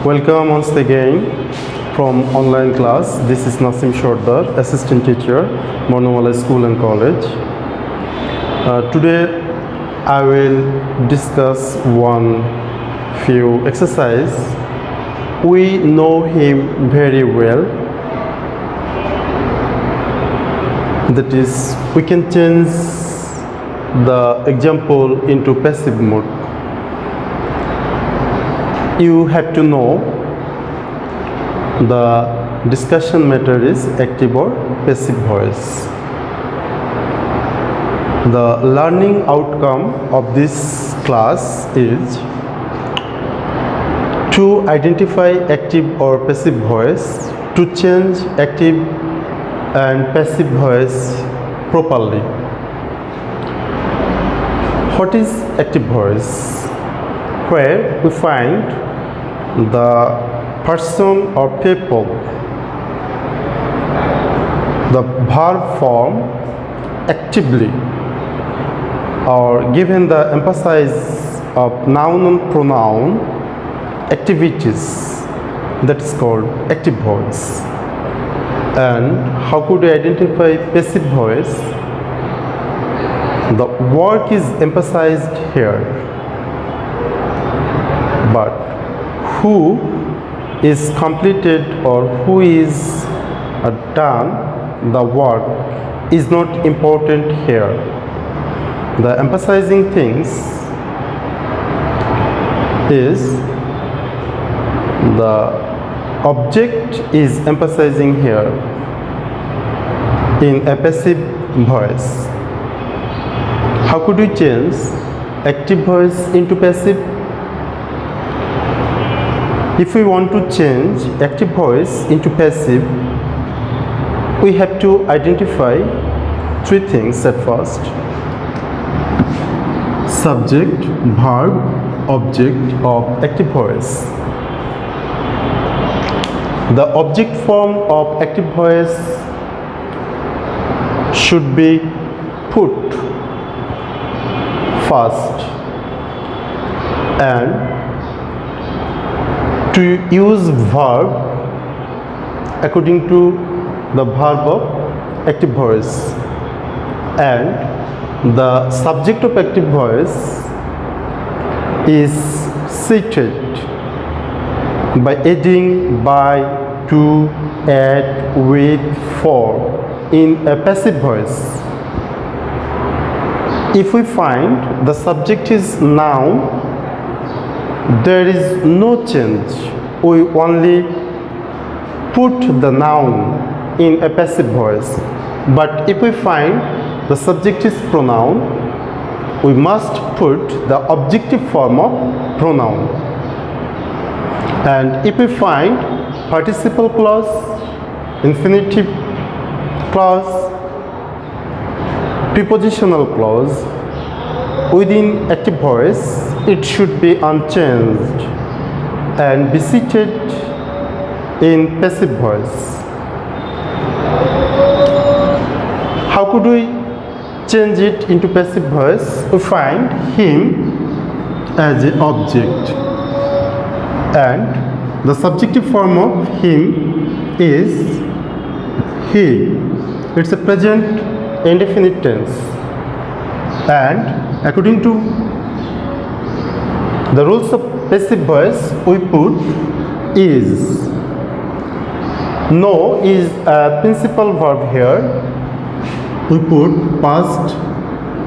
Welcome once again from online class. This is Nasim Shordar, assistant teacher, Monowala School and College. Today I will discuss one few exercise. We know him very well. That is, we can change the example into passive mode. You have to know the discussion matter is active or passive voice. The learning outcome of this class is to identify active or passive voice, to change active and passive voice properly. What is active voice? Where we find the person or people, the verb form actively, or given the emphasis of noun and pronoun activities, that is called active voice. And how could we identify passive voice? The work is emphasized here, but who is completed or who is done the work is not important here. The emphasizing things is the object is emphasizing here in a passive voice. How could we change active voice into passive? If we want to change active voice into passive, we have to identify three things at first: subject, verb, object of active voice. The object form of active voice should be put first, and to use verb according to the verb of active voice, and the subject of active voice is seated by adding by, to, at, with, for in a passive voice. If we find the subject is noun, there is no change. We only put the noun in a passive voice. But if we find the subject is pronoun, we must put the objective form of pronoun. And if we find participle clause, infinitive clause, prepositional clause within active voice, it should be unchanged and be seated in passive voice. How could we change it into passive voice? We find him as an object, and the subjective form of him is he. It's a present indefinite tense, and according to the rules of passive voice, we put is. Know is a principal verb here. We put past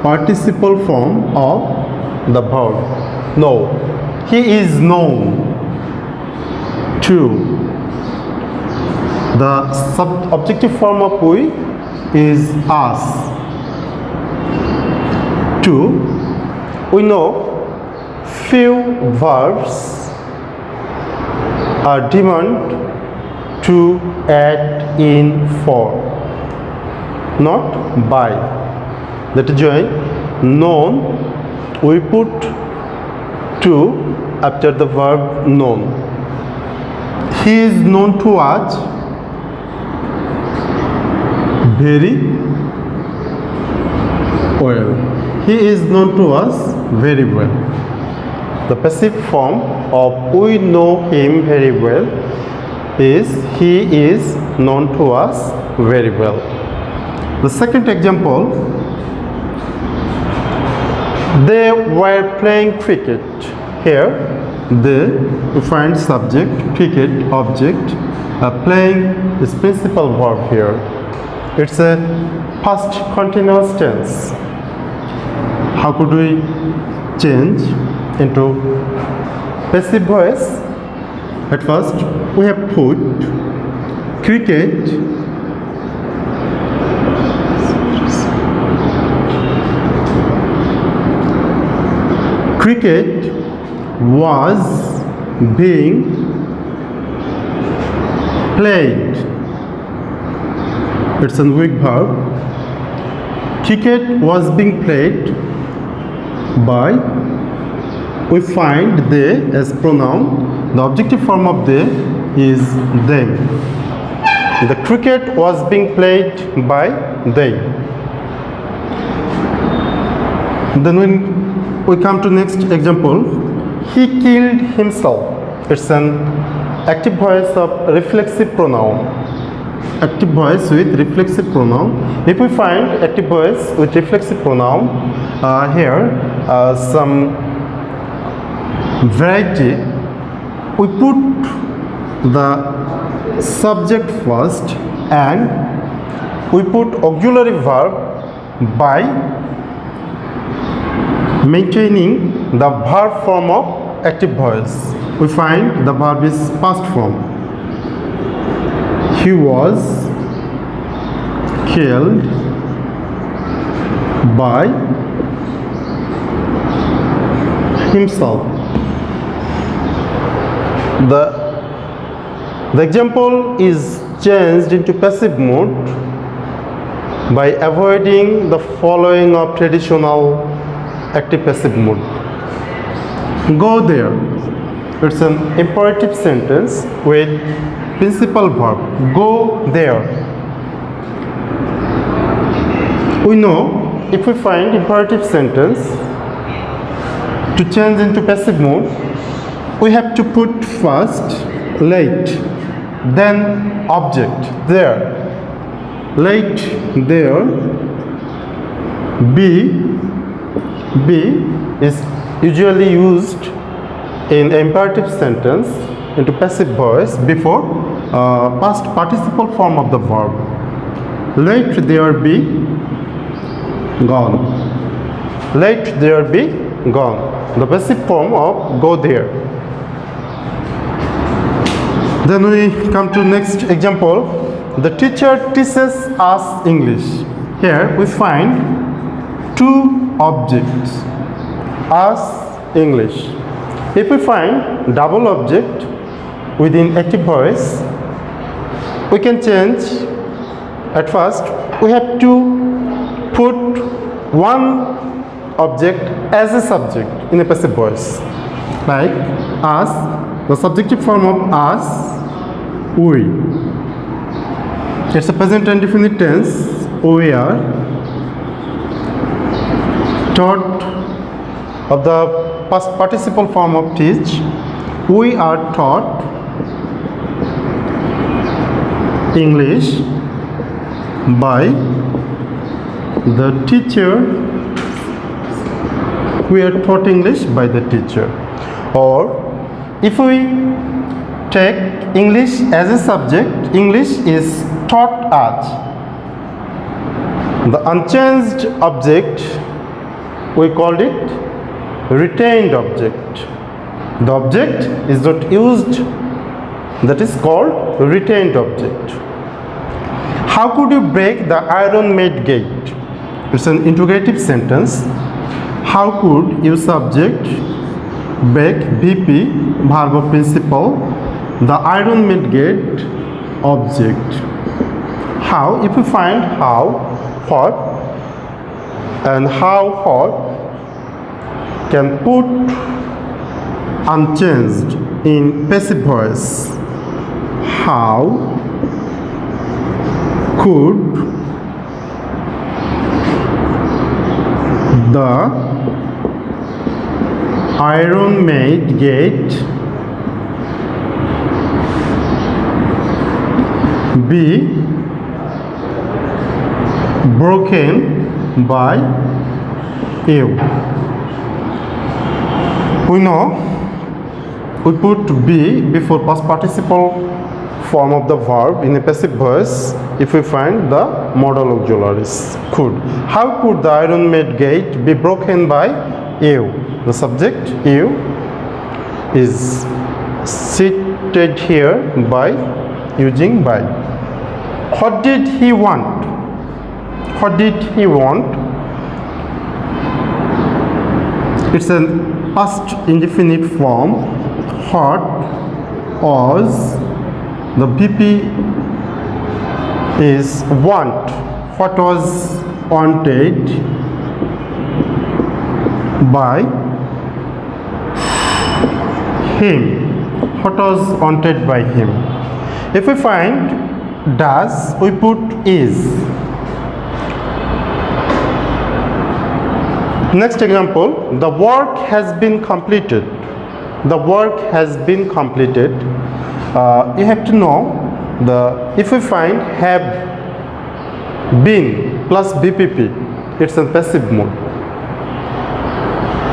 participle form of the verb know. He is known to. The objective form of we is us. To. We know few verbs are demand to, at, in, for, not by. That is why known we put to after the verb known. He is known to us very well. He is known to us very well. The passive form of we know him very well is he is known to us very well. The second example, they were playing cricket. Here, we find subject, cricket, object. Playing is principal verb here. It's a past continuous tense. How could we change into passive voice? At first, we have put cricket was being played. It's a weak verb. Cricket was being played by, we find they as pronoun. The objective form of they is them. The cricket was being played by they. Then when we come to next example, he killed himself. It's an active voice of reflexive pronoun. Active voice with reflexive pronoun. If we find active voice with reflexive pronoun, here some variety, we put the subject first and we put auxiliary verb by maintaining the verb form of active voice. We find the verb is past form. He was killed by himself. The example is changed into passive mode by avoiding the following of traditional active passive mode. Go there. It's an imperative sentence with principal verb. Go there. We know if we find imperative sentence to change into passive mode, we have to put first late, then object there. Late there. Be is usually used in imperative sentence into passive voice before past participle form of the verb. Let there be gone. Let there be gone. The passive form of go there. Then we come to next example. The teacher teaches us English. Here we find two objects. Us, English. If we find double object within active voice, we can change. At first, we have to put one object as a subject in a passive voice. Like us, the subjective form of us, we. It's a present and definite tense. We are taught of the past participle form of teach. We are taught English by the teacher. We are taught English by the teacher. Or if we take English as a subject, English is taught us. The unchanged object, we called it retained object. The object is not used, that is called retained object. How could you break the iron maid gate? It's an interrogative sentence. How could you subject break VP verb of principle the iron maid gate object? How, if we find how, what and how, what can put unchanged in passive voice. How could the iron made gate be broken by you. We know we put be before past participle form of the verb in a passive voice if we find the modal auxiliaries. Could. How could the iron made gate be broken by you? The subject you is seated here by using by. What did he want? What did he want? It's a past indefinite form. What was the BP is want. What was wanted by him? What was wanted by him? If we find does, we put is. Next example, the work has been completed. The work has been completed. You have to know if we find have been plus BPP, it's a passive mode.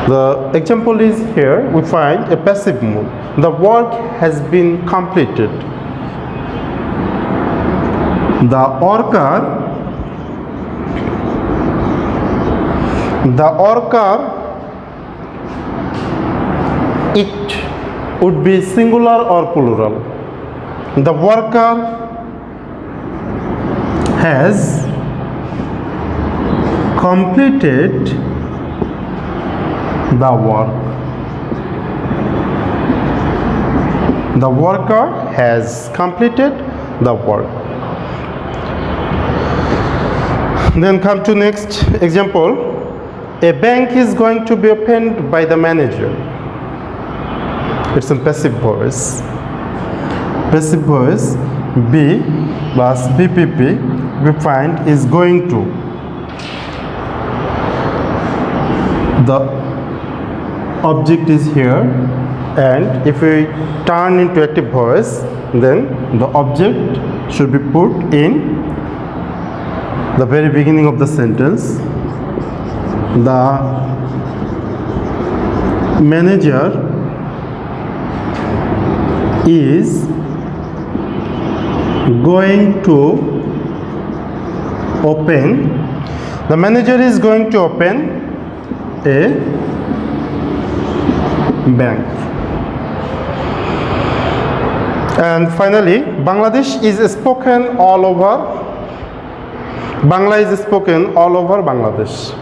The example is here, we find a passive mode. The work has been completed. The worker, it would be singular or plural. The worker has completed the work. The worker has completed the work. Then come to next example. A bank is going to be opened by the manager. It's a passive voice. Passive voice be plus BPP we find is going to. The object is here, and if we turn into active voice, then the object should be put in the very beginning of the sentence. The manager is going to open. The manager is going to open a bank. And finally, Bangladesh is spoken all over. Bangla is spoken all over Bangladesh.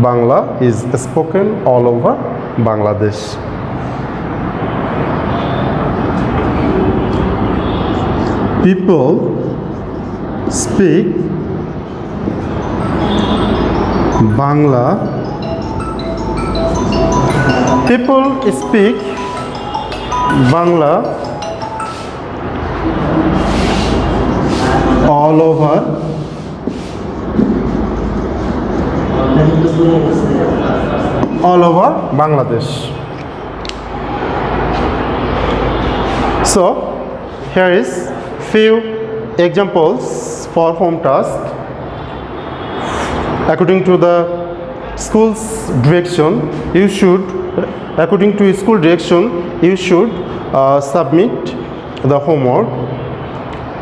Bangla is spoken all over Bangladesh. People speak Bangla. People speak Bangla all over Bangladesh. So here is few examples for home task. According to the school's direction, you should, according to school direction, you should submit the homework.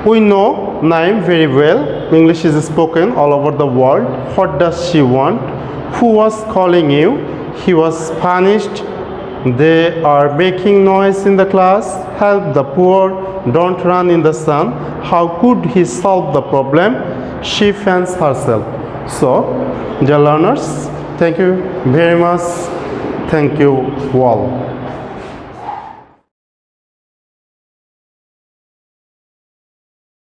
We know Naim very well. English is spoken all over the world. What does she want? Who was calling you? He was punished. They are making noise in the class. Help the poor. Don't run in the sun. How could he solve the problem? She fans herself. So, dear learners, thank you very much. Thank you all.